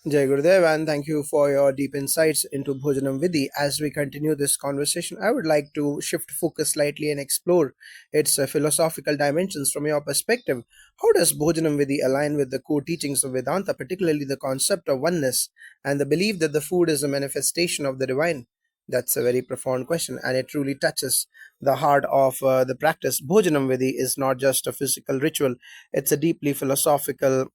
Jai Gurudev, and thank you for your deep insights into Bhojnam Vidhi. As we continue this conversation, I would like to shift focus slightly and explore its philosophical dimensions from your perspective. How does Bhojnam Vidhi align with the core teachings of Vedanta, particularly the concept of oneness and the belief that the food is a manifestation of the divine? That's a very profound question, and it truly touches the heart of the practice. Bhojanam Vidhi is not just a physical ritual, it's a deeply philosophical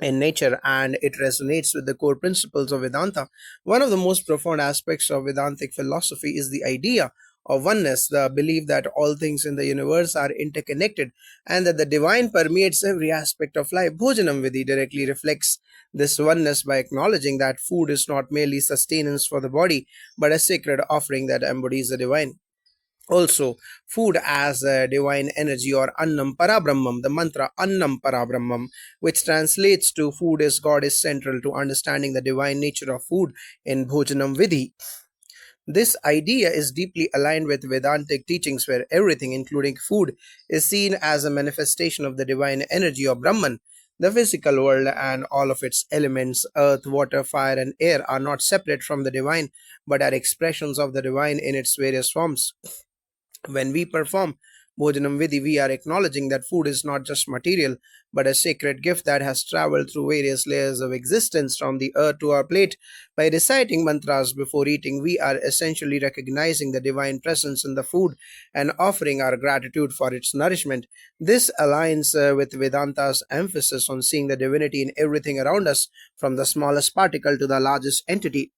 in nature, and it resonates with the core principles of Vedanta. One of the most profound aspects of Vedantic philosophy is the idea of oneness, the belief that all things in the universe are interconnected and that the divine permeates every aspect of life. Bhojanam Vidhi directly reflects this oneness by acknowledging that food is not merely sustenance for the body, but a sacred offering that embodies the divine. Also, food as a divine energy or Annam Parabrahmam, the mantra Annam Parabrahmam, which translates to food is God, is central to understanding the divine nature of food in Bhojanam Vidhi. This idea is deeply aligned with Vedantic teachings, where everything, including food, is seen as a manifestation of the divine energy or Brahman. The physical world and all of its elements, earth, water, fire, and air, are not separate from the divine, but are expressions of the divine in its various forms. When we perform Bhojanam Vidhi, we are acknowledging that food is not just material, but a sacred gift that has traveled through various layers of existence from the earth to our plate. By reciting mantras before eating, we are essentially recognizing the divine presence in the food and offering our gratitude for its nourishment. This aligns with Vedanta's emphasis on seeing the divinity in everything around us, from the smallest particle to the largest entity.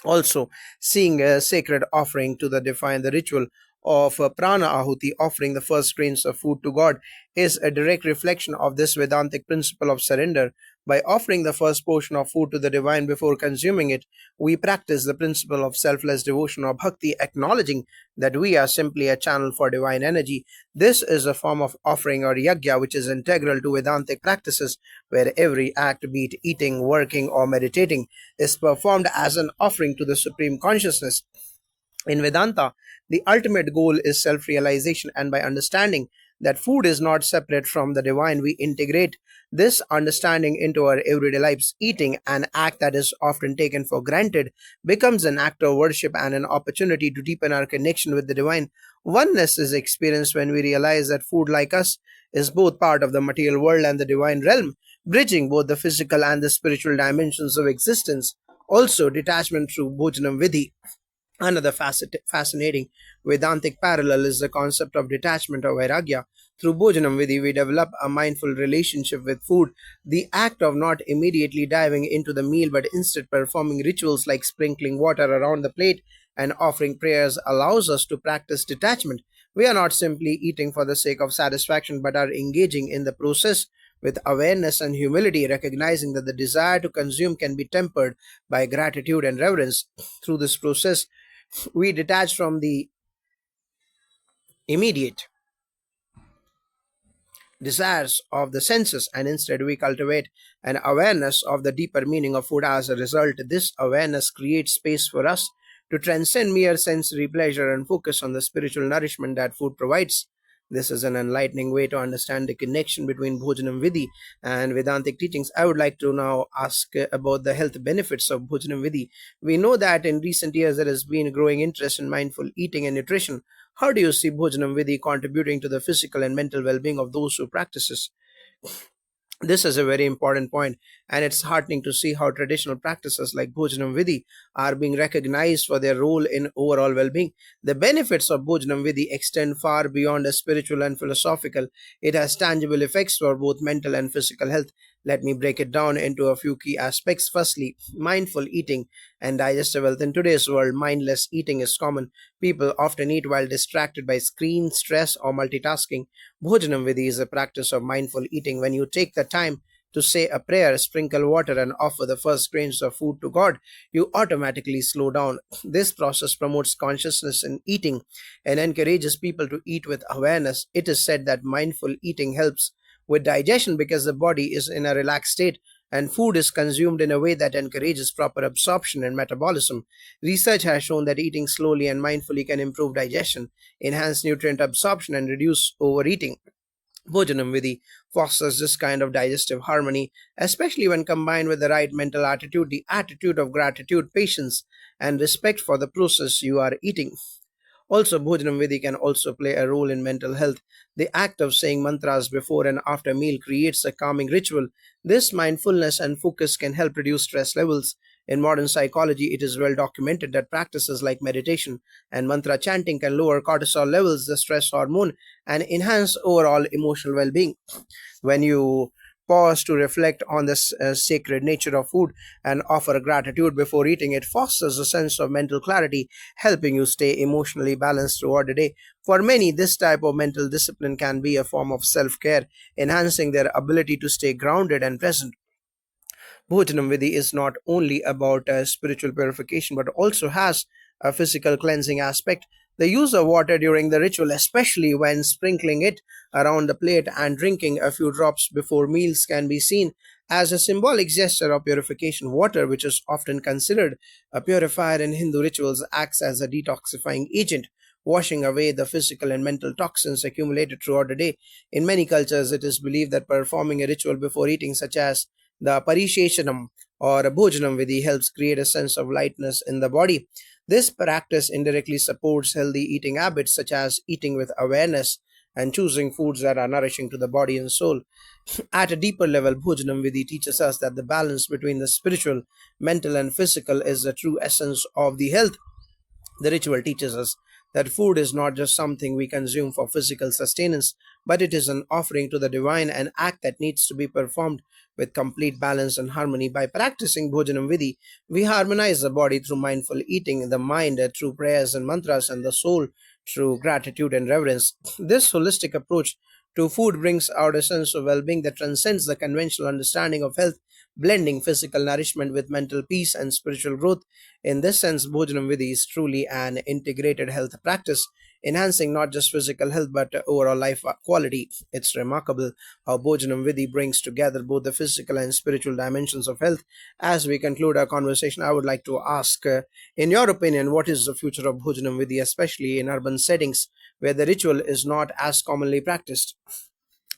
Also, seeing a sacred offering to the define the ritual of prana ahuti, offering the first grains of food to God, is a direct reflection of this Vedantic principle of surrender. By offering the first portion of food to the divine before consuming it, we practice the principle of selfless devotion or bhakti, acknowledging that we are simply a channel for divine energy. This is a form of offering or yajna which is integral to Vedantic practices, where every act, be it eating, working, or meditating, is performed as an offering to the Supreme Consciousness. In Vedanta, the ultimate goal is self realization, and by understanding that food is not separate from the divine, we integrate this understanding into our everyday lives. Eating, an act that is often taken for granted, becomes an act of worship and an opportunity to deepen our connection with the divine. Oneness is experienced when we realize that food, like us, is both part of the material world and the divine realm, bridging both the physical and the spiritual dimensions of existence. Also, detachment through Bhojanam Vidhi. Another fascinating Vedantic parallel is the concept of detachment or vairagya. Through Bhojanam Vidhi, we develop a mindful relationship with food, the act of not immediately diving into the meal but instead performing rituals like sprinkling water around the plate and offering prayers allows us to practice detachment. We are not simply eating for the sake of satisfaction but are engaging in the process with awareness and humility, recognizing that the desire to consume can be tempered by gratitude and reverence. Through this process, we detach from the immediate desires of the senses and instead we cultivate an awareness of the deeper meaning of food. As a result, this awareness creates space for us to transcend mere sensory pleasure and focus on the spiritual nourishment that food provides. This is an enlightening way to understand the connection between Bhojanam Vidhi and Vedantic teachings. I would like to now ask about the health benefits of Bhojanam Vidhi. We know that in recent years there has been growing interest in mindful eating and nutrition. How do you see Bhojanam Vidhi contributing to the physical and mental well-being of those who practices? This is a very important point, and it's heartening to see how traditional practices like Bhojanam Vidhi are being recognized for their role in overall well being. The benefits of Bhojanam Vidhi extend far beyond the spiritual and philosophical. It has tangible effects for both mental and physical health. Let me break it down into a few key aspects. Firstly, mindful eating and digestive health. In today's world, mindless eating is common. People often eat while distracted by screens, stress, or multitasking. Bhojanam Vidhi is a practice of mindful eating. When you take the time to say a prayer, sprinkle water, and offer the first grains of food to God, you automatically slow down. This process promotes consciousness in eating and encourages people to eat with awareness. It is said that mindful eating helps with digestion because the body is in a relaxed state and food is consumed in a way that encourages proper absorption and metabolism. Research has shown that eating slowly and mindfully can improve digestion, enhance nutrient absorption, and reduce overeating. Bhojanam Vidhi fosters this kind of digestive harmony, especially when combined with the right mental attitude, the attitude of gratitude, patience, and respect for the process you are eating. Also, Bhojanam Vidhi can also play a role in mental health. The act of saying mantras before and after meal creates a calming ritual. This mindfulness and focus can help reduce stress levels. In modern psychology, it is well documented that practices like meditation and mantra chanting can lower cortisol levels, the stress hormone, and enhance overall emotional well being. When you pause to reflect on the sacred nature of food and offer gratitude before eating, it fosters a sense of mental clarity, helping you stay emotionally balanced throughout the day. For many, this type of mental discipline can be a form of self care, enhancing their ability to stay grounded and present. Bhojanam Vidhi is not only about spiritual purification but also has a physical cleansing aspect. The use of water during the ritual, especially when sprinkling it around the plate and drinking a few drops before meals, can be seen as a symbolic gesture of purification. Water, which is often considered a purifier in Hindu rituals, acts as a detoxifying agent, washing away the physical and mental toxins accumulated throughout the day. In many cultures, it is believed that performing a ritual before eating, such as the Pariseshanam or Bhojanam Vidhi, helps create a sense of lightness in the body. This practice indirectly supports healthy eating habits such as eating with awareness and choosing foods that are nourishing to the body and soul. At a deeper level, Bhojanam Vidhi teaches us that the balance between the spiritual, mental, and physical is the true essence of the health. The ritual teaches us that food is not just something we consume for physical sustenance, but it is an offering to the divine, an act that needs to be performed with complete balance and harmony. By practicing Bhojanam Vidhi, we harmonize the body through mindful eating, the mind through prayers and mantras, and the soul through gratitude and reverence. This holistic approach to food brings out a sense of well being that transcends the conventional understanding of health, blending physical nourishment with mental peace and spiritual growth. In this sense, Bhojanam Vidhi is truly an integrated health practice, enhancing not just physical health but overall life quality. It's remarkable how Bhojanam Vidhi brings together both the physical and spiritual dimensions of health. As we conclude our conversation, I would like to ask, in your opinion, what is the future of Bhojanam Vidhi, especially in urban settings where the ritual is not as commonly practiced?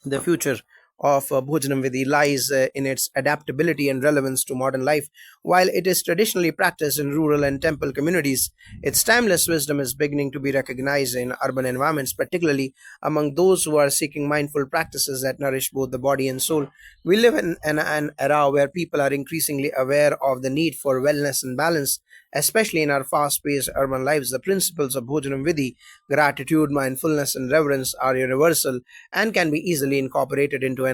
The future of Bhojanam Vidhi lies in its adaptability and relevance to modern life. While it is traditionally practiced in rural and temple communities, its timeless wisdom is beginning to be recognized in urban environments, particularly among those who are seeking mindful practices that nourish both the body and soul. We live in an era where people are increasingly aware of the need for wellness and balance, especially in our fast paced urban lives. The principles of Bhojanam Vidhi, gratitude, mindfulness, and reverence, are universal and can be easily incorporated into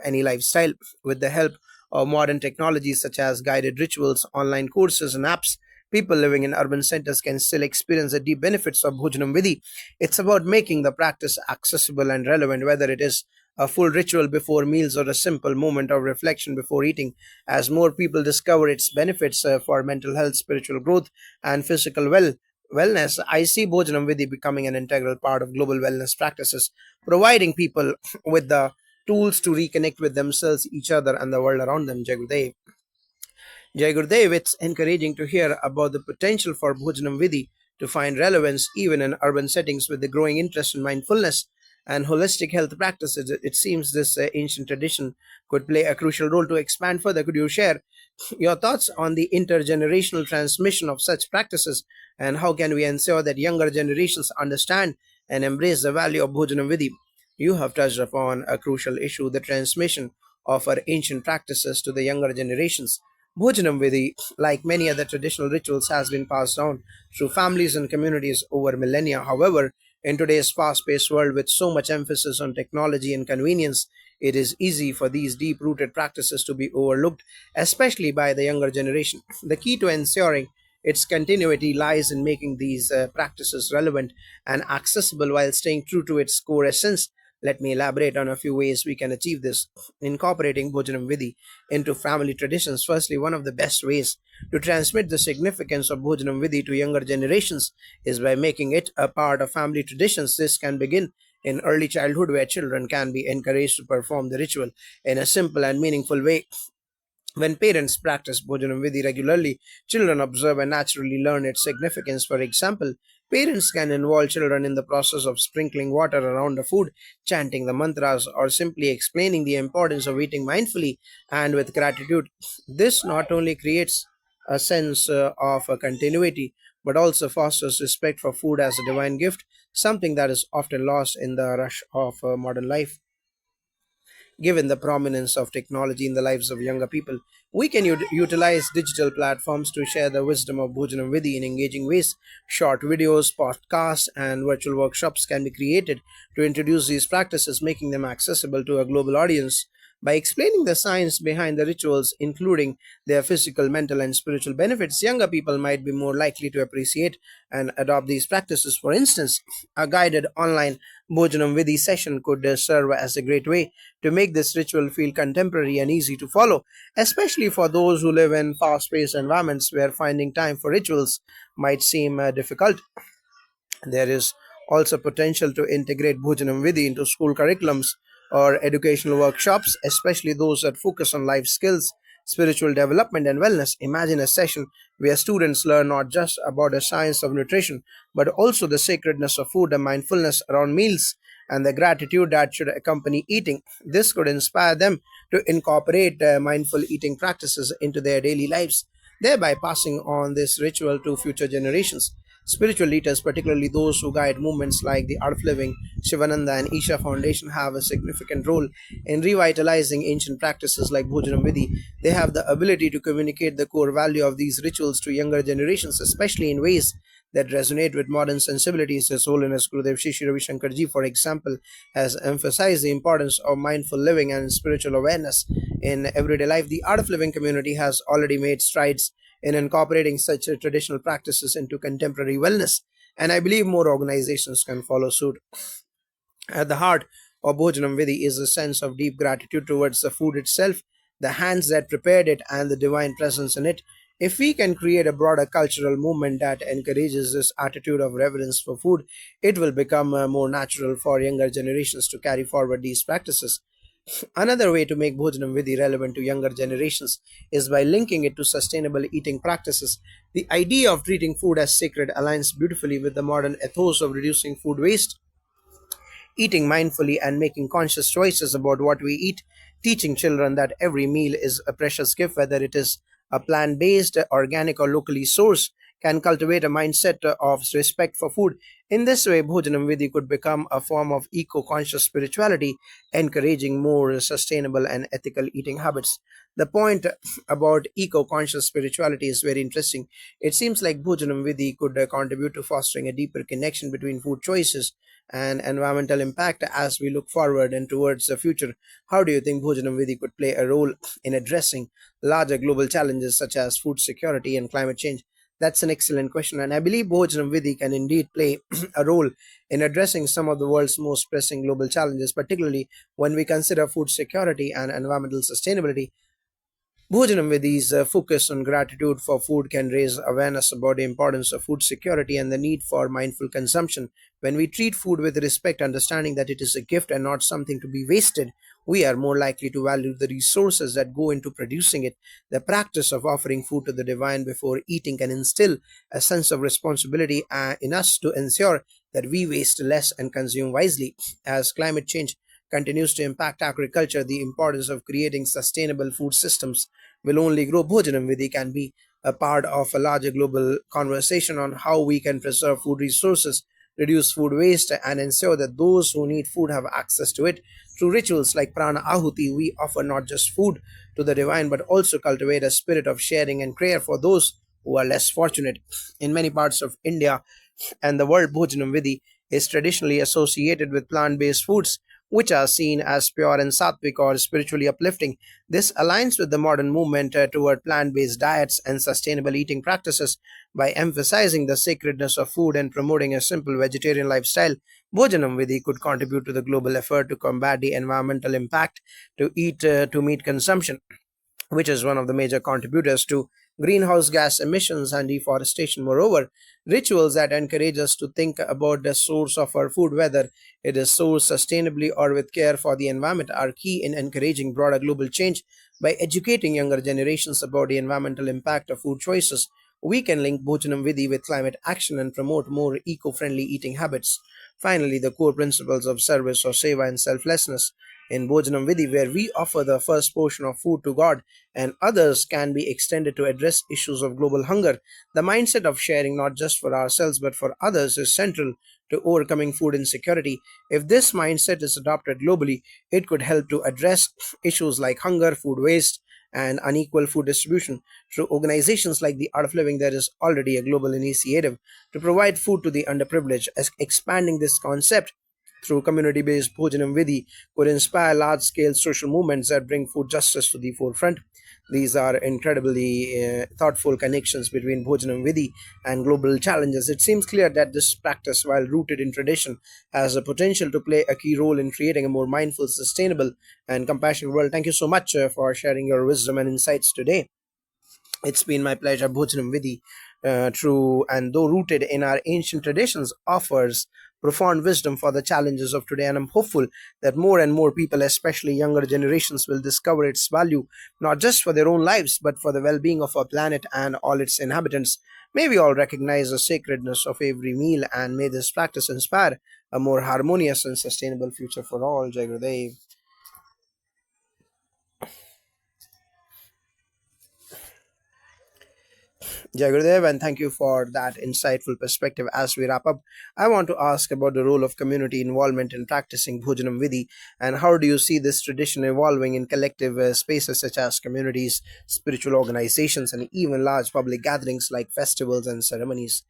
any lifestyle. With the help of modern technologies such as guided rituals, online courses, and apps, people living in urban centers can still experience the deep benefits of Bhojanam Vidhi. It's about making the practice accessible and relevant, whether it is a full ritual before meals or a simple moment of reflection before eating. As more people discover its benefits for mental health, spiritual growth, and physical wellness, I see Bhojanam Vidhi becoming an integral part of global wellness practices, providing people with the tools to reconnect with themselves, each other, and the world around them. Jai Gurudev, it's encouraging to hear about the potential for Bhojanam Vidhi to find relevance even in urban settings. With the growing interest in mindfulness and holistic health practices. It seems this ancient tradition could play a crucial role to expand further. Could you share your thoughts on the intergenerational transmission of such practices, and how can we ensure that younger generations understand and embrace the value of Bhojanam Vidhi? You have touched upon a crucial issue, the transmission of our ancient practices to the younger generations. Bhojanam Vidhi, like many other traditional rituals, has been passed down through families and communities over millennia. However, in today's fast paced world with so much emphasis on technology and convenience, it is easy for these deep rooted practices to be overlooked, especially by the younger generation. The key to ensuring its continuity lies in making these practices relevant and accessible while staying true to its core essence. Let me elaborate on a few ways we can achieve this. Incorporating Bhojanam Vidhi into family traditions. Firstly, one of the best ways to transmit the significance of Bhojanam Vidhi to younger generations is by making it a part of family traditions. This can begin in early childhood, where children can be encouraged to perform the ritual in a simple and meaningful way. When parents practice Bhojanam Vidhi regularly, children observe and naturally learn its significance. For example, Parents can involve children in the process of sprinkling water around the food, chanting the mantras, or simply explaining the importance of eating mindfully and with gratitude. This not only creates a sense of continuity but also fosters respect for food as a divine gift, something that is often lost in the rush of modern life. Given the prominence of technology in the lives of younger people, we can utilize digital platforms to share the wisdom of Bhojanam Vidhi in engaging ways. Short videos, podcasts, and virtual workshops can be created to introduce these practices, making them accessible to a global audience. By explaining the science behind the rituals, including their physical, mental, and spiritual benefits, younger people might be more likely to appreciate and adopt these practices. For instance, a guided online Bhojanam Vidhi session could serve as a great way to make this ritual feel contemporary and easy to follow, especially for those who live in fast paced environments where finding time for rituals might seem difficult. There is also potential to integrate Bhojanam Vidhi into school curriculums or educational workshops, especially those that focus on life skills, spiritual development, and wellness. Imagine a session where students learn not just about the science of nutrition, but also the sacredness of food, the mindfulness around meals, and the gratitude that should accompany eating. This could inspire them to incorporate mindful eating practices into their daily lives, thereby passing on this ritual to future generations. Spiritual leaders, particularly those who guide movements like the Art of Living, Shivananda, and Isha Foundation, have a significant role in revitalizing ancient practices like Bhojanam Vidhi. They have the ability to communicate the core value of these rituals to younger generations, especially in ways that resonate with modern sensibilities. His Holiness Gurudev Shishi Ravi Shankar Ji, for example, has emphasized the importance of mindful living and spiritual awareness in everyday life. The Art of Living community has already made strides in incorporating such traditional practices into contemporary wellness, and I believe more organizations can follow suit. At the heart of Bhojanam Vidhi is a sense of deep gratitude towards the food itself, the hands that prepared it, and the divine presence in it. If we can create a broader cultural movement that encourages this attitude of reverence for food, it will become more natural for younger generations to carry forward these practices. Another way to make Bhojanam Vidhi relevant to younger generations is by linking it to sustainable eating practices. The idea of treating food as sacred aligns beautifully with the modern ethos of reducing food waste, eating mindfully, and making conscious choices about what we eat, teaching children that every meal is a precious gift, whether it is a plant based, organic, or locally sourced, can cultivate a mindset of respect for food. In this way, Bhojanam Vidhi could become a form of eco conscious spirituality, encouraging more sustainable and ethical eating habits. The point about eco conscious spirituality is very interesting. It seems like Bhojanam Vidhi could contribute to fostering a deeper connection between food choices and environmental impact as we look forward and towards the future. How do you think Bhojanam Vidhi could play a role in addressing larger global challenges such as food security and climate change? That's an excellent question, and I believe Bhojanam Vidhi can indeed play a role in addressing some of the world's most pressing global challenges, particularly when we consider food security and environmental sustainability. Bhojanam Vidhi's focus on gratitude for food can raise awareness about the importance of food security and the need for mindful consumption. When we treat food with respect, understanding that it is a gift and not something to be wasted, we are more likely to value the resources that go into producing it. The practice of offering food to the divine before eating can instill a sense of responsibility in us to ensure that we waste less and consume wisely. As climate change continues to impact agriculture, the importance of creating sustainable food systems will only grow. Bhojanam Vidhi can be a part of a larger global conversation on how we can preserve food resources, reduce food waste, and ensure that those who need food have access to it. Through rituals like Prana Ahuti, we offer not just food to the divine but also cultivate a spirit of sharing and care for those who are less fortunate. In many parts of India and the world, Bhojanam Vidhi is traditionally associated with plant based foods, which are seen as pure and sattvic or spiritually uplifting. This aligns with the modern movement toward plant based diets and sustainable eating practices. By emphasizing the sacredness of food and promoting a simple vegetarian lifestyle, Bhojanam Vidhi could contribute to the global effort to combat the environmental impact to meat consumption, which is one of the major contributors to greenhouse gas emissions and deforestation. Moreover, rituals that encourage us to think about the source of our food, whether it is sourced sustainably or with care for the environment, are key in encouraging broader global change. By educating younger generations about the environmental impact of food choices, We can link Bhojanam Vidhi with climate action and promote more eco friendly eating habits. Finally, the core principles of service or seva and selflessness in Bhojanam Vidhi, where we offer the first portion of food to God and others, can be extended to address issues of global hunger. The mindset of sharing not just for ourselves but for others is central to overcoming food insecurity. If this mindset is adopted globally, it could help to address issues like hunger, food waste, and unequal food distribution. Through organizations like the Art of Living, there is already a global initiative to provide food to the underprivileged. As expanding this concept through community based Bhojanam Vidhi could inspire large scale social movements that bring food justice to the forefront. These are incredibly thoughtful connections between Bhojanam Vidhi and global challenges. It seems clear that this practice, while rooted in tradition, has the potential to play a key role in creating a more mindful, sustainable, and compassionate world. Thank you so much for sharing your wisdom and insights today. It's been my pleasure. Bhojanam Vidhi, true and though rooted in our ancient traditions, offers profound wisdom for the challenges of today. And I'm hopeful that more and more people, especially younger generations, will discover its value, not just for their own lives, but for the well being of our planet and all its inhabitants. May we all recognize the sacredness of every meal, and may this practice inspire a more harmonious and sustainable future for all. Jai Gurudev. Jai Gurudev, and thank you for that insightful perspective. As we wrap up, I want to ask about the role of community involvement in practicing Bhojanam Vidhi, and how do you see this tradition evolving in collective spaces such as communities, spiritual organizations, and even large public gatherings like festivals and ceremonies?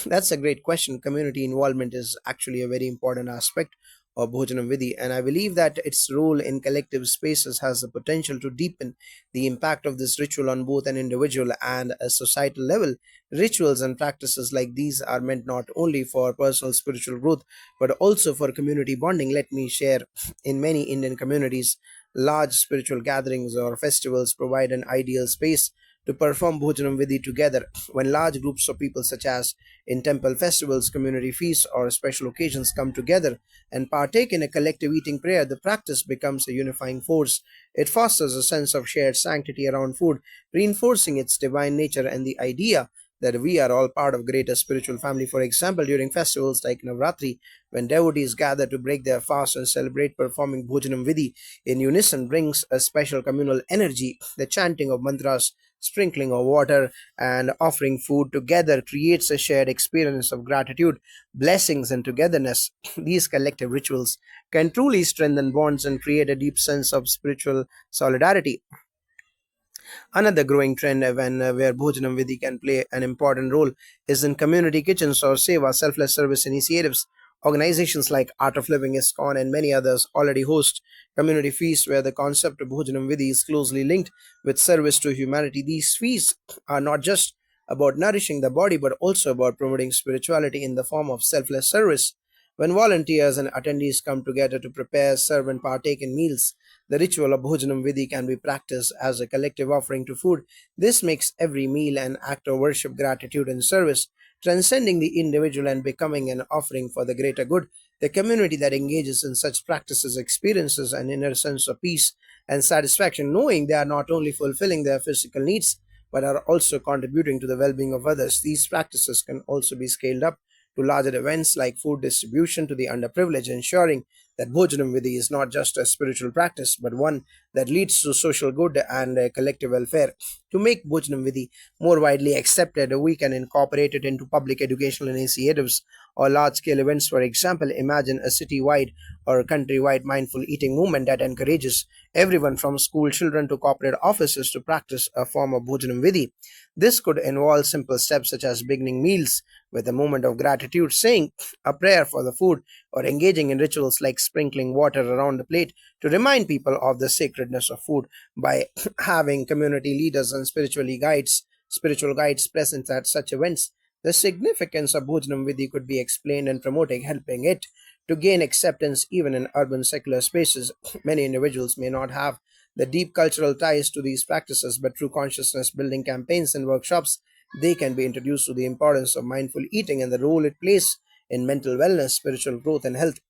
That's a great question. Community involvement is actually a very important aspect of Bhojanam Vidhi, and I believe that its role in collective spaces has the potential to deepen the impact of this ritual on both an individual and a societal level. Rituals and practices like these are meant not only for personal spiritual growth but also for community bonding. Let me share, in many Indian communities, large spiritual gatherings or festivals provide an ideal space to perform Bhojanam Vidhi together. When large groups of people, such as in temple festivals, community feasts, or special occasions, come together and partake in a collective eating prayer, the practice becomes a unifying force. It fosters a sense of shared sanctity around food, reinforcing its divine nature and the idea that we are all part of greater spiritual family. For example, during festivals like Navratri, when devotees gather to break their fast and celebrate, performing Bhojanam Vidhi in unison brings a special communal energy. The chanting of mantras, sprinkling of water, and offering food together creates a shared experience of gratitude, blessings, and togetherness. These collective rituals can truly strengthen bonds and create a deep sense of spiritual solidarity. Another growing trend where Bhojanam Vidhi can play an important role is in community kitchens or seva, selfless service initiatives. Organizations like Art of Living, ISKCON, and many others already host community feasts where the concept of Bhojanam Vidhi is closely linked with service to humanity. These feasts are not just about nourishing the body but also about promoting spirituality in the form of selfless service. When volunteers and attendees come together to prepare, serve, and partake in meals, the ritual of Bhojanam Vidhi can be practiced as a collective offering to food. This makes every meal an act of worship, gratitude, and service, transcending the individual and becoming an offering for the greater good. The community that engages in such practices experiences an inner sense of peace and satisfaction, knowing they are not only fulfilling their physical needs but are also contributing to the well being of others. These practices can also be scaled up to larger events like food distribution to the underprivileged, ensuring that Bhojanam Vidhi is not just a spiritual practice, but one that leads to social good and collective welfare. To make Bhojanam Vidhi more widely accepted, we can incorporate it into public educational initiatives or large scale events. For example, imagine a city-wide or country-wide mindful eating movement that encourages everyone from school children to corporate offices to practice a form of Bhojanam Vidhi. This could involve simple steps such as beginning meals with a moment of gratitude, saying a prayer for the food, or engaging in rituals like sprinkling water around the plate to remind people of the sacredness of food. By having community leaders and spiritual guides present at such events, the significance of Bhojanam Vidhi could be explained and promoted, helping it to gain acceptance even in urban secular spaces. Many individuals may not have the deep cultural ties to these practices, but through consciousness building campaigns and workshops, they can be introduced to the importance of mindful eating and the role it plays in mental wellness, spiritual growth, and health.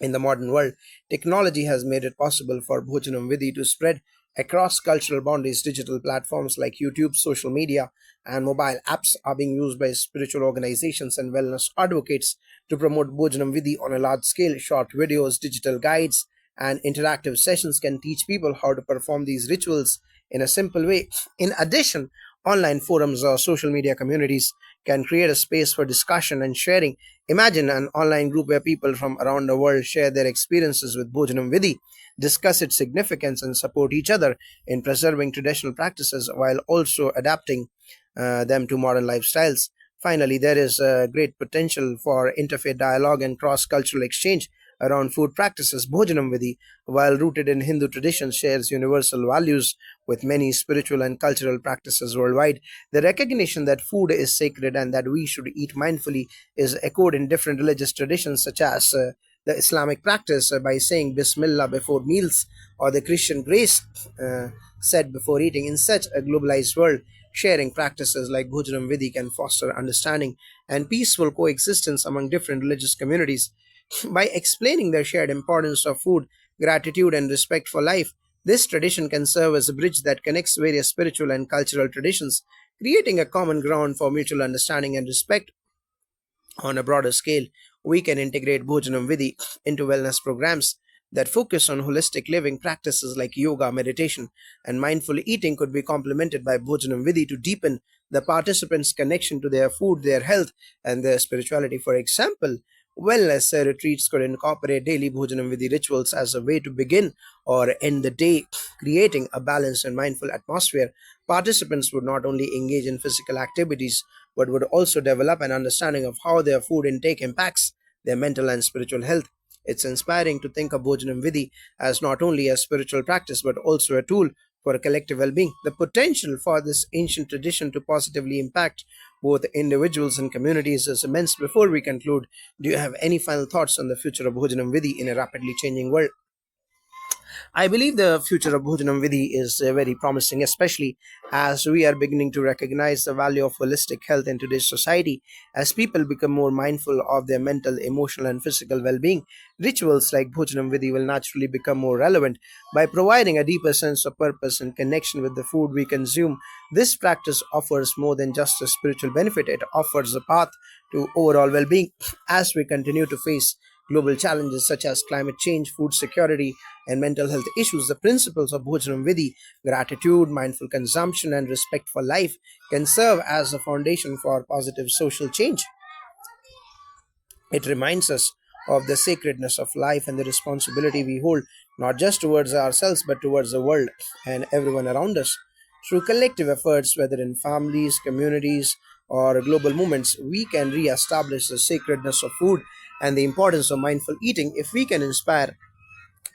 In the modern world, technology has made it possible for Bhojanam Vidhi to spread Across cultural boundaries, digital platforms like YouTube, social media, and mobile apps are being used by spiritual organizations and wellness advocates to promote Bhojanam Vidhi on a large scale. Short videos, digital guides, and interactive sessions can teach people how to perform these rituals in a simple way. In addition, online forums or social media communities can create a space for discussion and sharing. Imagine an online group where people from around the world share their experiences with Bhojanam Vidhi, discuss its significance, and support each other in preserving traditional practices while also adapting them to modern lifestyles. Finally, there is great potential for interfaith dialogue and cross cultural exchange around food practices. Bhojanam Vidhi, while rooted in Hindu tradition, shares universal values with many spiritual and cultural practices worldwide. The recognition that food is sacred and that we should eat mindfully is echoed in different religious traditions, such as the Islamic practice by saying Bismillah before meals, or the Christian grace said before eating. In such a globalized world, sharing practices like Bhojanam Vidhi can foster understanding and peaceful coexistence among different religious communities. By explaining the shared importance of food, gratitude, and respect for life, this tradition can serve as a bridge that connects various spiritual and cultural traditions, creating a common ground for mutual understanding and respect. On a broader scale, we can integrate Bhojanam Vidhi into wellness programs that focus on holistic living. Practices like yoga, meditation, and mindful eating could be complemented by Bhojanam Vidhi to deepen the participants' connection to their food, their health, and their spirituality. For example, wellness retreats could incorporate daily Bhojanam Vidhi rituals as a way to begin or end the day, creating a balanced and mindful atmosphere. Participants would not only engage in physical activities but would also develop an understanding of how their food intake impacts their mental and spiritual health. It's inspiring to think of Bhojanam Vidhi as not only a spiritual practice but also a tool for collective well being. The potential for this ancient tradition to positively impact both individuals and communities is immense. Before we conclude, do you have any final thoughts on the future of Bhojanam Vidhi in a rapidly changing world? I believe the future of Bhojanam Vidhi is very promising, especially as we are beginning to recognize the value of holistic health in today's society. As people become more mindful of their mental, emotional, and physical well being, rituals like Bhojanam Vidhi will naturally become more relevant. By providing a deeper sense of purpose and connection with the food we consume, this practice offers more than just a spiritual benefit, it offers a path to overall well being. As we continue to face global challenges such as climate change, food security, and mental health issues, the principles of Bhojanam Vidhi, gratitude, mindful consumption, and respect for life can serve as a foundation for positive social change. It reminds us of the sacredness of life and the responsibility we hold not just towards ourselves but towards the world and everyone around us. Through collective efforts, whether in families, communities, or global movements, we can re establish the sacredness of food and the importance of mindful eating. If we can inspire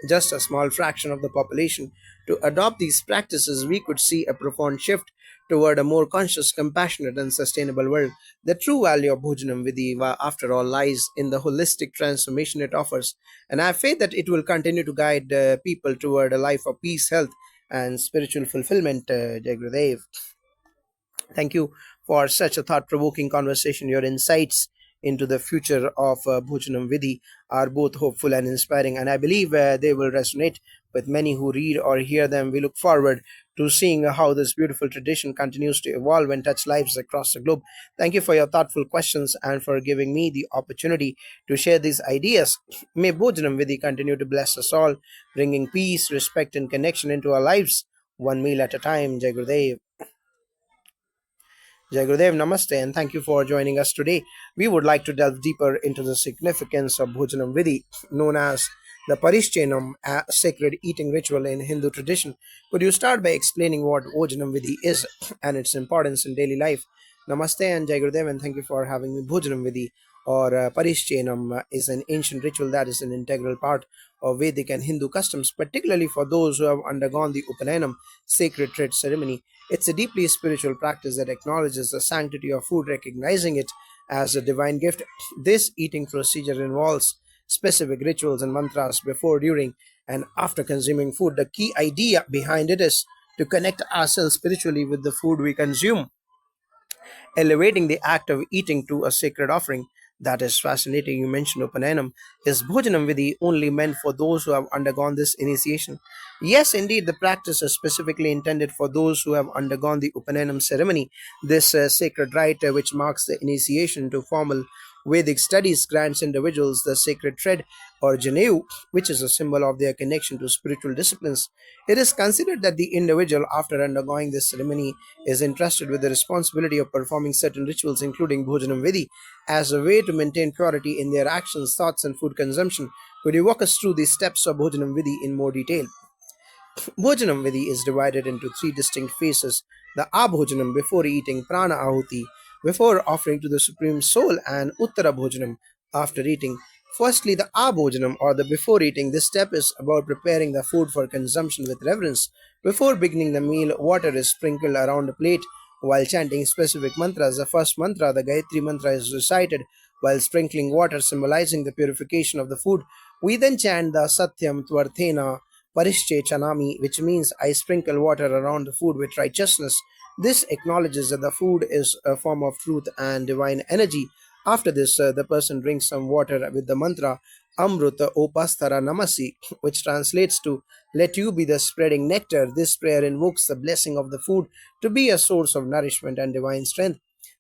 just a small fraction of the population to adopt these practices, we could see a profound shift toward a more conscious, compassionate, and sustainable world. The true value of Bhojanam Vidhi, after all, lies in the holistic transformation it offers, and I have faith that it will continue to guide people toward a life of peace, health, and spiritual fulfillment. Jai Gurudev. Thank you for such a thought provoking conversation. Your insights into the future of Bhojanam Vidhi are both hopeful and inspiring, and I believe they will resonate with many who read or hear them. We look forward to seeing how this beautiful tradition continues to evolve and touch lives across the globe. Thank you for your thoughtful questions and for giving me the opportunity to share these ideas. May Bhojanam Vidhi continue to bless us all, bringing peace, respect, and connection into our lives, one meal at a time. Jai Gurudev. Jai Gurudev, Namaste, and thank you for joining us today. We would like to delve deeper into the significance of Bhojanam Vidhi, known as the Parishchenam, a sacred eating ritual in Hindu tradition. Could you start by explaining what Bhojanam Vidhi is and its importance in daily life? Namaste and Jai Gurudev, and thank you for having me. Bhojanam Vidhi, or Parishchenam, is an ancient ritual that is an integral part of Vedic and Hindu customs, particularly for those who have undergone the Upanayam, sacred thread ceremony. It's a deeply spiritual practice that acknowledges the sanctity of food, recognizing it as a divine gift. This eating procedure involves specific rituals and mantras before, during, and after consuming food. The key idea behind it is to connect ourselves spiritually with the food we consume, elevating the act of eating to a sacred offering. That is fascinating. You mentioned Upanayam. Is Bhojanam Vidhi only meant for those who have undergone this initiation? Yes, indeed, the practice is specifically intended for those who have undergone the Upanayam ceremony. This sacred rite, which marks the initiation to formal Vedic studies, grants individuals the sacred thread or Janeu, which is a symbol of their connection to spiritual disciplines. It is considered that the individual, after undergoing this ceremony, is entrusted with the responsibility of performing certain rituals, including Bhojanam Vidhi, as a way to maintain purity in their actions, thoughts, and food consumption. Could you walk us through the steps of Bhojanam Vidhi in more detail? Bhojanam Vidhi is divided into three distinct phases: the Abhojanam before eating, Prana Ahuti before offering to the Supreme Soul, and Uttara Bhojanam after eating. Firstly, the Abhojanam or the before eating. This step is about preparing the food for consumption with reverence. Before beginning the meal, water is sprinkled around the plate while chanting specific mantras. The first mantra, the Gayatri mantra, is recited while sprinkling water, symbolizing the purification of the food. We then chant the Satyam Tvarthena Parishche Chanami, which means I sprinkle water around the food with righteousness. This acknowledges that the food is a form of truth and divine energy. After this, the person drinks some water with the mantra Amruta Opastara Namasi, which translates to Let you be the spreading nectar. This prayer invokes the blessing of the food to be a source of nourishment and divine strength.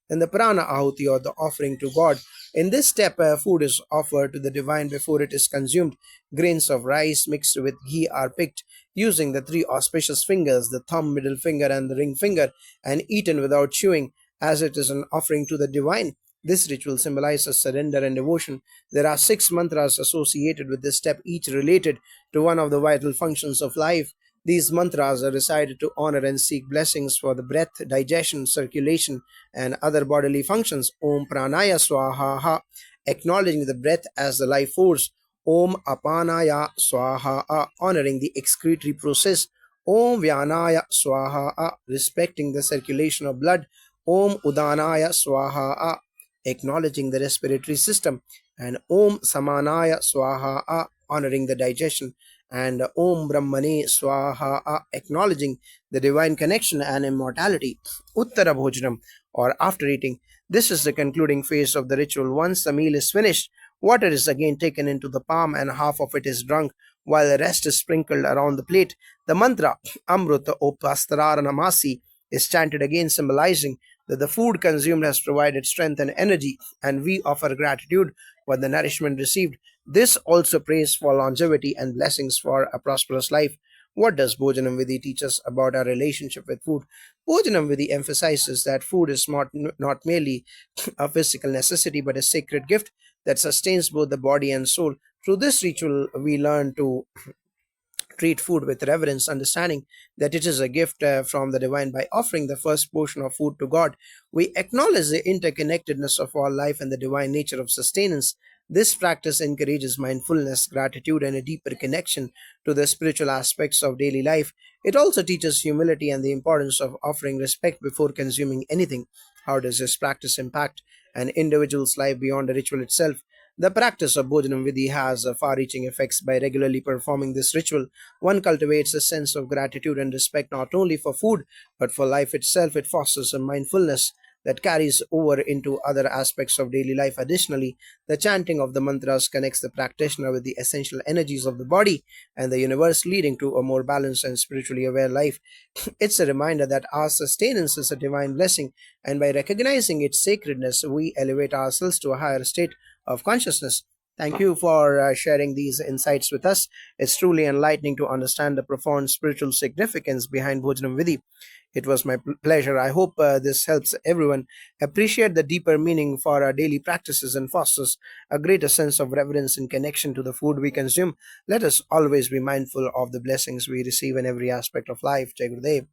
Then the Prana Ahuti or the offering to God. In this step, food is offered to the divine before it is consumed. Grains of rice mixed with ghee are picked using the three auspicious fingers, the thumb, middle finger, and the ring finger, and eaten without chewing, as it is an offering to the divine. This ritual symbolizes surrender and devotion. There are six mantras associated with this step, each related to one of the vital functions of life. These mantras are recited to honor and seek blessings for the breath, digestion, circulation, and other bodily functions. Om Pranaya Swaha, acknowledging the breath as the life force. Om Apanaya Swaha, honoring the excretory process. Om Vyanaya Swaha, respecting the circulation of blood. Om Udanaya Swaha, acknowledging the respiratory system. And Om Samanaya Swaha, honoring the digestion. And Om Brahmane Swaha, acknowledging the divine connection and immortality. Uttara Bhojanam, or after eating. This is the concluding phase of the ritual. Once the meal is finished, water is again taken into the palm and half of it is drunk, while the rest is sprinkled around the plate. The mantra Amruta Namasi is chanted again, symbolizing that the food consumed has provided strength and energy, and we offer gratitude for the nourishment received. This also prays for longevity and blessings for a prosperous life. What does Bhojanam Vidhi teach us about our relationship with food? Bhojanam Vidhi emphasizes that food is not merely a physical necessity but a sacred gift that sustains both the body and soul. Through this ritual, we learn to treat food with reverence, understanding that it is a gift from the divine. By offering the first portion of food to God, we acknowledge the interconnectedness of all life and the divine nature of sustenance. This practice encourages mindfulness, gratitude, and a deeper connection to the spiritual aspects of daily life. It also teaches humility and the importance of offering respect before consuming anything. How does this practice impact an individual's life beyond the ritual itself? The practice of Bhojanam Vidhi has far reaching effects. By regularly performing this ritual, one cultivates a sense of gratitude and respect not only for food but for life itself. It fosters a mindfulness that carries over into other aspects of daily life. Additionally, the chanting of the mantras connects the practitioner with the essential energies of the body and the universe, leading to a more balanced and spiritually aware life. It's a reminder that our sustenance is a divine blessing, and by recognizing its sacredness, we elevate ourselves to a higher state of consciousness. Thank you for sharing these insights with us. It's truly enlightening to understand the profound spiritual significance behind Bhojanam Vidhi. It was my pleasure. I hope this helps everyone appreciate the deeper meaning for our daily practices and fosters a greater sense of reverence and connection to the food we consume. Let us always be mindful of the blessings we receive in every aspect of life. Jai Gurudev.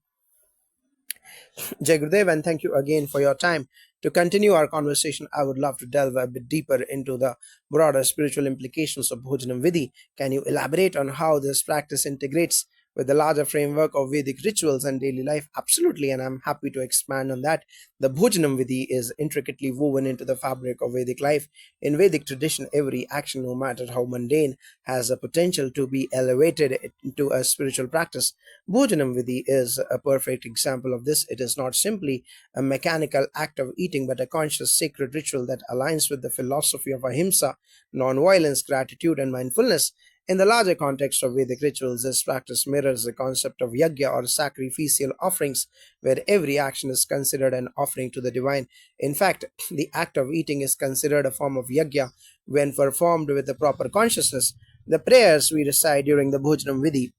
Jai Gurudev, and thank you again for your time. To continue our conversation, I would love to delve a bit deeper into the broader spiritual implications of Bhojanam Vidhi. Can you elaborate on how this practice integrates with the larger framework of Vedic rituals and daily life? Absolutely, and I'm happy to expand on that. The Bhojnam Vidhi is intricately woven into the fabric of Vedic life. In Vedic tradition, every action, no matter how mundane, has a potential to be elevated into a spiritual practice. Bhojanam Vidhi is a perfect example of this. It is not simply a mechanical act of eating, but a conscious sacred ritual that aligns with the philosophy of ahimsa, non-violence, gratitude, and mindfulness. In the larger context of Vedic rituals, this practice mirrors the concept of yajna or sacrificial offerings, where every action is considered an offering to the divine. In fact, the act of eating is considered a form of yajna when performed with the proper consciousness. The prayers we recite during the Bhojanam Vidhi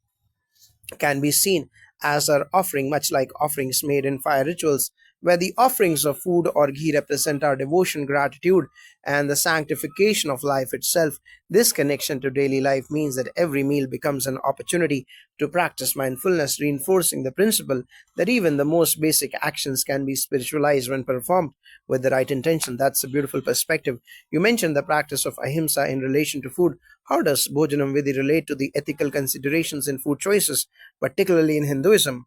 can be seen as our offering, much like offerings made in fire rituals, where the offerings of food or ghee represent our devotion, gratitude, and the sanctification of life itself. This connection to daily life means that every meal becomes an opportunity to practice mindfulness, reinforcing the principle that even the most basic actions can be spiritualized when performed with the right intention. That's a beautiful perspective. You mentioned the practice of ahimsa in relation to food. How does Bhojanam Vidhi relate to the ethical considerations in food choices, particularly in Hinduism?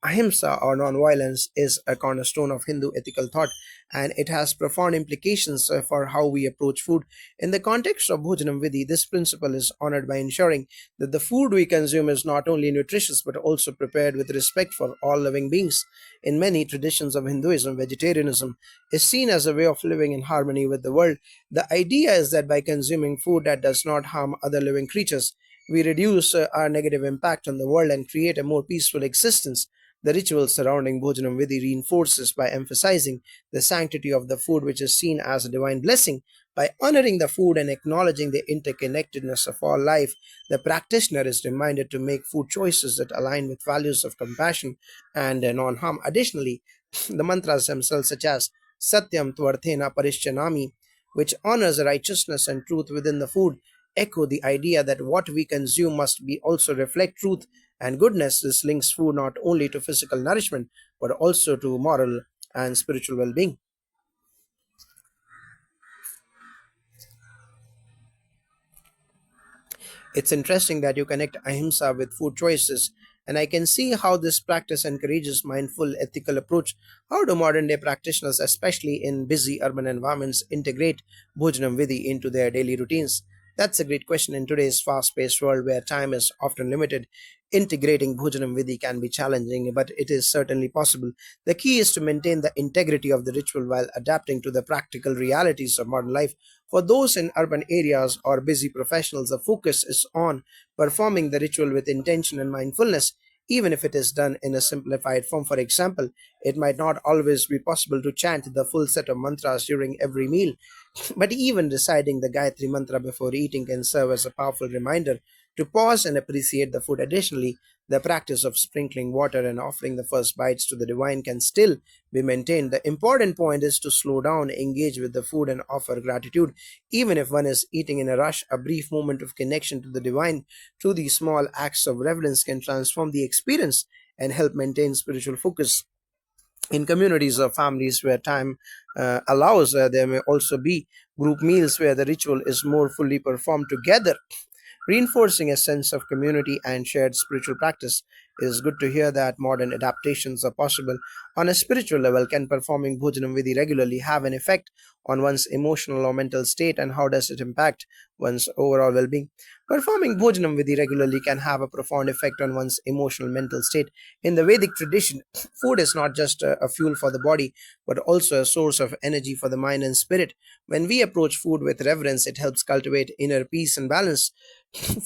Ahimsa or non-violence is a cornerstone of Hindu ethical thought, and it has profound implications for how we approach food. In the context of Bhojanam Vidhi, this principle is honored by ensuring that the food we consume is not only nutritious but also prepared with respect for all living beings. In many traditions of Hinduism, vegetarianism is seen as a way of living in harmony with the world. The idea is that by consuming food that does not harm other living creatures, we reduce our negative impact on the world and create a more peaceful existence. The ritual surrounding Bhojanam Vidhi reinforces by emphasizing the sanctity of the food, which is seen as a divine blessing. By honoring the food and acknowledging the interconnectedness of all life, the practitioner is reminded to make food choices that align with values of compassion and non harm. Additionally, the mantras themselves, such as Satyam Tvarthena Parishchanami, which honors righteousness and truth within the food, echo the idea that what we consume must be also reflect truth and goodness. This links food not only to physical nourishment but also to moral and spiritual well-being. It's interesting that you connect ahimsa with food choices, and I can see how this practice encourages mindful, ethical approach. How do modern day practitioners, especially in busy urban environments, integrate Bhojanam Vidhi into their daily routines? That's a great question. In today's fast paced world where time is often limited, integrating Bhojanam Vidhi can be challenging, but it is certainly possible. The key is to maintain the integrity of the ritual while adapting to the practical realities of modern life. For those in urban areas or busy professionals, the focus is on performing the ritual with intention and mindfulness, even if it is done in a simplified form. For example, it might not always be possible to chant the full set of mantras during every meal, but even reciting the Gayatri mantra before eating can serve as a powerful reminder to pause and appreciate the food. Additionally, the practice of sprinkling water and offering the first bites to the divine can still be maintained. The important point is to slow down, engage with the food, and offer gratitude. Even if one is eating in a rush, a brief moment of connection to the divine through these small acts of reverence can transform the experience and help maintain spiritual focus. In communities or families where time allows, there may also be group meals where the ritual is more fully performed together, reinforcing a sense of community and shared spiritual practice. It is good to hear that modern adaptations are possible. On a spiritual level, can performing Bhojanam Vidhi regularly have an effect on one's emotional or mental state, and how does it impact one's overall well being? Performing Bhojanam Vidhi regularly can have a profound effect on one's emotional mental state. In the Vedic tradition, food is not just a fuel for the body, but also a source of energy for the mind and spirit. When we approach food with reverence, it helps cultivate inner peace and balance.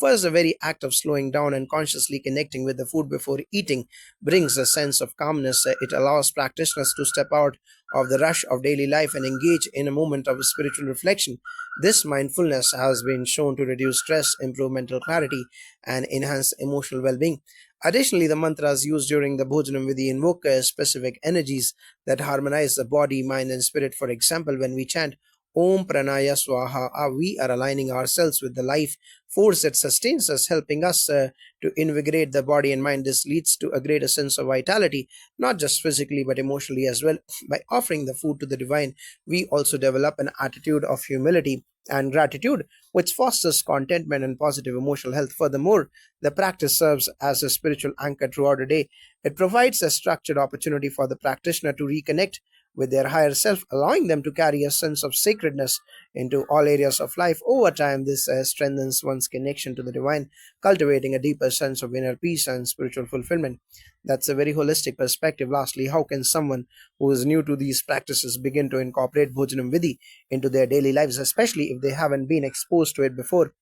First, the very act of slowing down and consciously connecting with the food before eating brings a sense of calmness. It allows practitioners to step out of the rush of daily life and engage in a moment of spiritual reflection. This mindfulness has been shown to reduce stress, improve mental clarity, and enhance emotional well being. Additionally, the mantras used during the Bhojanam Vidhi invoke specific energies that harmonize the body, mind, and spirit. For example, when we chant Om Pranaya Swaha, we are aligning ourselves with the life force that sustains us, helping us to invigorate the body and mind. This leads to a greater sense of vitality, not just physically but emotionally as well. By offering the food to the divine, we also develop an attitude of humility and gratitude, which fosters contentment and positive emotional health. Furthermore, the practice serves as a spiritual anchor throughout the day. It provides a structured opportunity for the practitioner to reconnect with their higher self, allowing them to carry a sense of sacredness into all areas of life. Over time, this strengthens one's connection to the divine, cultivating a deeper sense of inner peace and spiritual fulfillment. That's a very holistic perspective. Lastly, how can someone who is new to these practices begin to incorporate Bhojanam Vidhi into their daily lives, especially if they haven't been exposed to it before?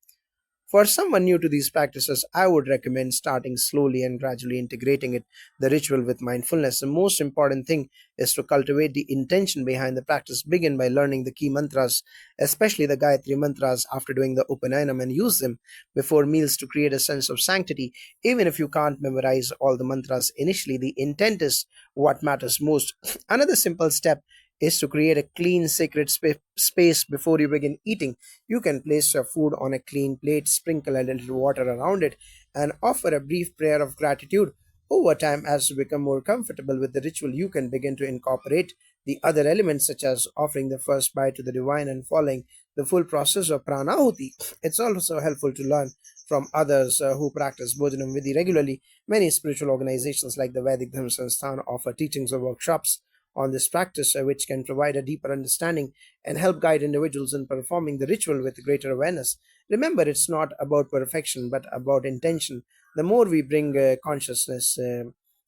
For someone new to these practices, I would recommend starting slowly and gradually integrating the ritual with mindfulness. The most important thing is to cultivate the intention behind the practice. Begin by learning the key mantras, especially the Gayatri mantras after doing the Upanayana, and use them before meals to create a sense of sanctity. Even if you can't memorize all the mantras initially, the intent is what matters most. Another simple step is to create a clean, sacred space before you begin eating. You can place your food on a clean plate, sprinkle a little water around it, and offer a brief prayer of gratitude. Over time, as you become more comfortable with the ritual, you can begin to incorporate the other elements, such as offering the first bite to the divine and following the full process of pranahuti. It's also helpful to learn from others who practice Bhojanam Vidhi regularly. Many spiritual organizations like the Vedic Dharma Sansthan offer teachings or workshops on this practice, which can provide a deeper understanding and help guide individuals in performing the ritual with greater awareness. Remember, it's not about perfection, but about intention. The more we bring consciousness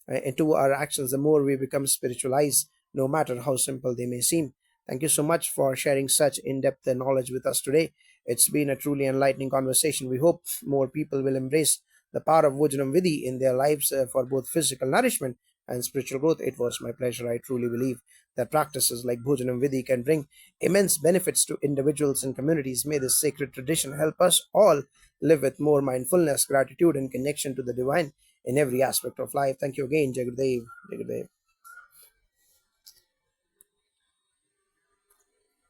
into our actions, the more we become spiritualized, no matter how simple they may seem. Thank you so much for sharing such in depth knowledge with us today. It's been a truly enlightening conversation. We hope more people will embrace the power of Vajram Vidhi in their lives for both physical nourishment and spiritual growth. It was my pleasure. I truly believe that practices like Bhojanam Vidhi can bring immense benefits to individuals and communities. May this sacred tradition help us all live with more mindfulness, gratitude, and connection to the divine in every aspect of life. Thank you again, Jagadev. Jagadev.